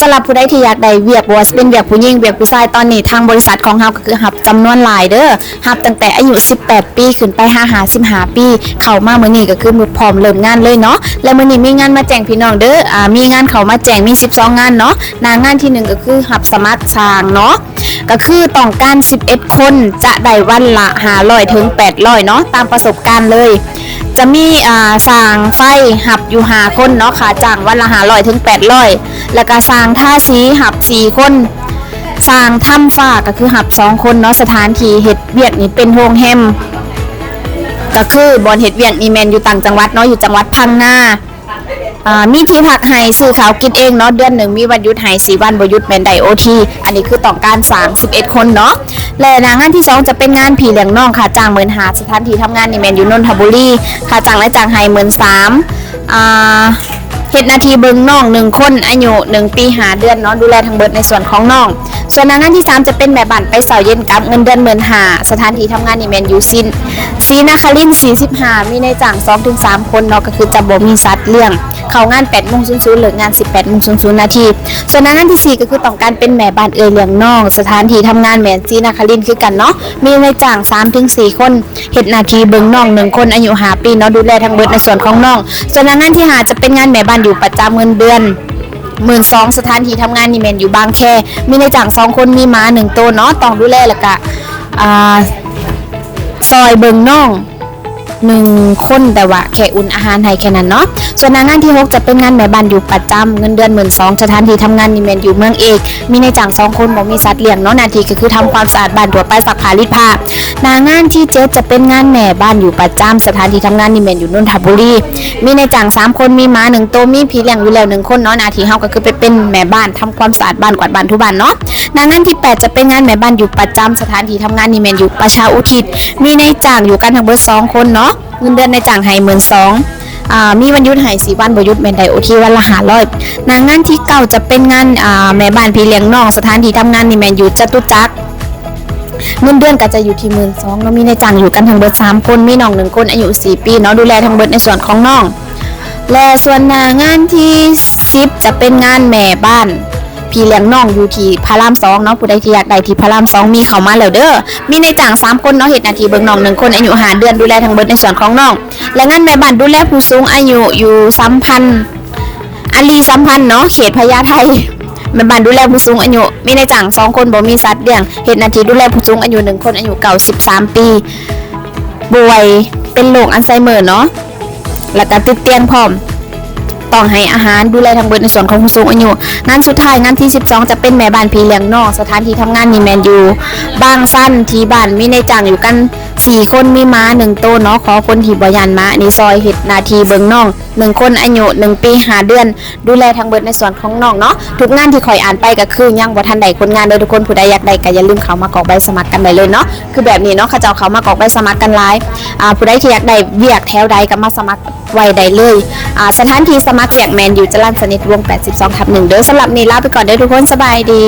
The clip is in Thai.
สำหรับผู้ใดที่อยากได้เวียกบ่ว่าสิเป็นเวียกผู้หญิงเวียกผู้ชายตอนนี้ทางบริษัทของเราก็คือรับจำนวนหลายเด้อรับตั้งแต่อายุ18ปีขึ้นไป15ปีเข้ามามื้อนี้ก็คือมื้อพร้อมเริ่มงานเลยเนาะและมื้อนี้มีงานมาแจ้งพี่น้องเด้อมีงานเข้ามาแจ้งมี12งานเนาะหน้างานที่1ก็คือรับสมัครสร้างเนาะก็คือต้องการ11คนจะได้วันละ500ถึง800เนาะตามประสบการณ์เลยจะมีสร้างไฟหับอยู่5คนเนาะค่าจ้างวันละ500ถึง800แล้วก็สร้างท่าสีหับ4คนสร้างถ้ำฟ้าก็คือหับ2คนเนาะสถานที่เฮ็ดเวียกนี่เป็นโรงแรมก็คือบอนเฮ็ดเวียกนี่แม่นอยู่ต่างจังหวัดเนาะอยู่จังหวัดพังงามีที่พักให้ซื้อข้าวกินเองเนาะเดือนหนึ่งมีวันหยุดให้4วันบ่หยุดแม่นได้ OT อันนี้คือต้องการสร้าง11คนเนาะและงานที่2จะเป็นงานผีเลี้ยงน้องค่ะจ้าง15,000สถานที่ทำงานนี่แม่นอยู่นนทบุรีค่ะจ้างและจ้างให้13,000เฮ็ดหน้าที่เบิ่งน้อง1คนอายุ1ปี5เดือนเนาะดูแลทั้งเบิดในส่วนของน้องส่วนงานที่3จะเป็นแม่บ้านไปเช้าเย็นกลับเงินเดือน15,000สถานที่ทำงานนี่แม่นอยู่ศรีนครินทร์45มีในจ้าง 2-3 คนเนาะก็คือจะบ่มีสัตว์เลี้ยงเข้างาน 8:00 นเลิกงาน 18:00 นส่วนงานที่4ก็คือต้องการเป็นแม่บ้านเลี้ยงน้องสถานที่ทำงานแม่นศรีนครินทร์คือกันเนาะมีในจ้าง 3-4 คนเฮ็ดหน้าที่เบิ่งน้อง1คนอายุ5ปีเนาะดูแลทั้งเบิดในส่วนของน้องส่วนงานที่5จะเป็นงานแม่บ้านอยู่ประจำเงินเดือน12,000สถานที่ทำงานนี่แม่นอยู่บางแคมีในจ้าง2คนมีหมา1ตัวเนาะต้องดูแลแล้วก็ซอยเบิ่งน้อง1คนแต่ว่าแค่อุ่นอาหารให้แค่นั้นเนาะส่วนงานที่6จะเป็นงานแม่บ้านอยู่ประจำเงินเดือน12,000สถานที่ทำงานนี่แม่นอยู่เมืองเอกมีในจ้าง2คนบ่มีสัตว์เลี้ยงเนาะหน้าที่ก็คือทำความสะอาดบ้านทั่วไปซักผ้ารีดผ้างานที่7จะเป็นงานแม่บ้านอยู่ประจำสถานที่ทำงานนี่แม่นอยู่นนทบุรีมีในจ้าง3คนมีหมา1ตัวมีพี่เลี้ยงอยู่แล้ว1คนเนาะหน้าที่เฮาก็คือไปเป็นแม่บ้านทำความสะอาดบ้านกวาดบ้านทุบ้านเนาะงานที่8จะเป็นงานแม่บ้านอยู่ประจำสถานที่ทำงานนี่แม่นอยู่ประชาอุทิศมีในจ้างอยู่กันทั้งเบิด2คนเนาะเงินเดือนในจ้างให้12,000มีวันหยุดให้4วันบ่หยุดแม่นได้ OT วันละ500งานที่9จะเป็นงานแม่บ้านพี่เลี้ยงน้องสถานที่ทำงานนี่แม่นอยู่จตุจักรเงินเดือนก็จะอยู่ที่12,000เนาะมีในจ้างอยู่กันทั้งเบิด3คนมีน้อง1คนอายุ4ปีเนาะดูแลทั้งเบิดในส่วนของน้องและส่วนงานที่10จะเป็นงานแม่บ้านพี่เลี้ยงน้องอยู่ที่พระราม2เนาะผู้ใดที่อยากได้ที่พระราม2มีเข้ามาแล้วเด้อมีในจ้าง3คนเนาะเฮ็ดหน้าที่เบิ่งน้อง1คนอายุ5เดือนดูแลทั้งเบิดในส่วนของน้องและงานแม่บ้านดูแลผู้สูงอายุอยู่สัมพันธ์อารีสัมพันธ์เนาะเขตพญาไทแม่บ้านดูแลผู้สูงอายุมีในจ้าง2คนบ่มีสัตว์เลี้ยงเฮ็ดหน้าที่ดูแลผู้สูงอายุ1คนอายุ93ปีป่วยเป็นโรคอัลไซเมอร์เนาะแล้วก็ติดเตียงพร้อมต้องให้อาหารดูแลทั้งเบิดในส่วนของผู้สูงอายุงานสุดท้ายงานที่12จะเป็นแม่บ้านพี่เลี้ยงน้องสถานที่ทำงานนี่แม่นอยู่บางสั้นที่บ้านมีในจ้างอยู่กัน4คนมีม้า1ตัวเนาะขอคนที่บ่ย่านม้านี่ซอยเฮ็ดหน้าที่เบิ่งน้อง1คนอายุ1ปี5เดือนดูแลทั้งเบิดในส่วนของน้องเนาะทุกงานที่ข่อยอ่านไปก็คือยังบ่ทันได้คนงานเด้อทุกคนผู้ใดอยากได้ก็อย่าลืมเข้ามากรอกใบสมัครกันได้เลยเนาะคือแบบนี้เนาะเขาเจ้าเข้ามากรอกใบสมัครกันหลายผู้ใดที่อยากได้เวียกแถวใดก็มาสมัครไว้ได้เลยสถานที่สมัครเวียกแมนอยู่จรัญสนิทวง 82/1เด้อสำหรับนี้ลาไปก่อนเด้อทุกคนสบายดี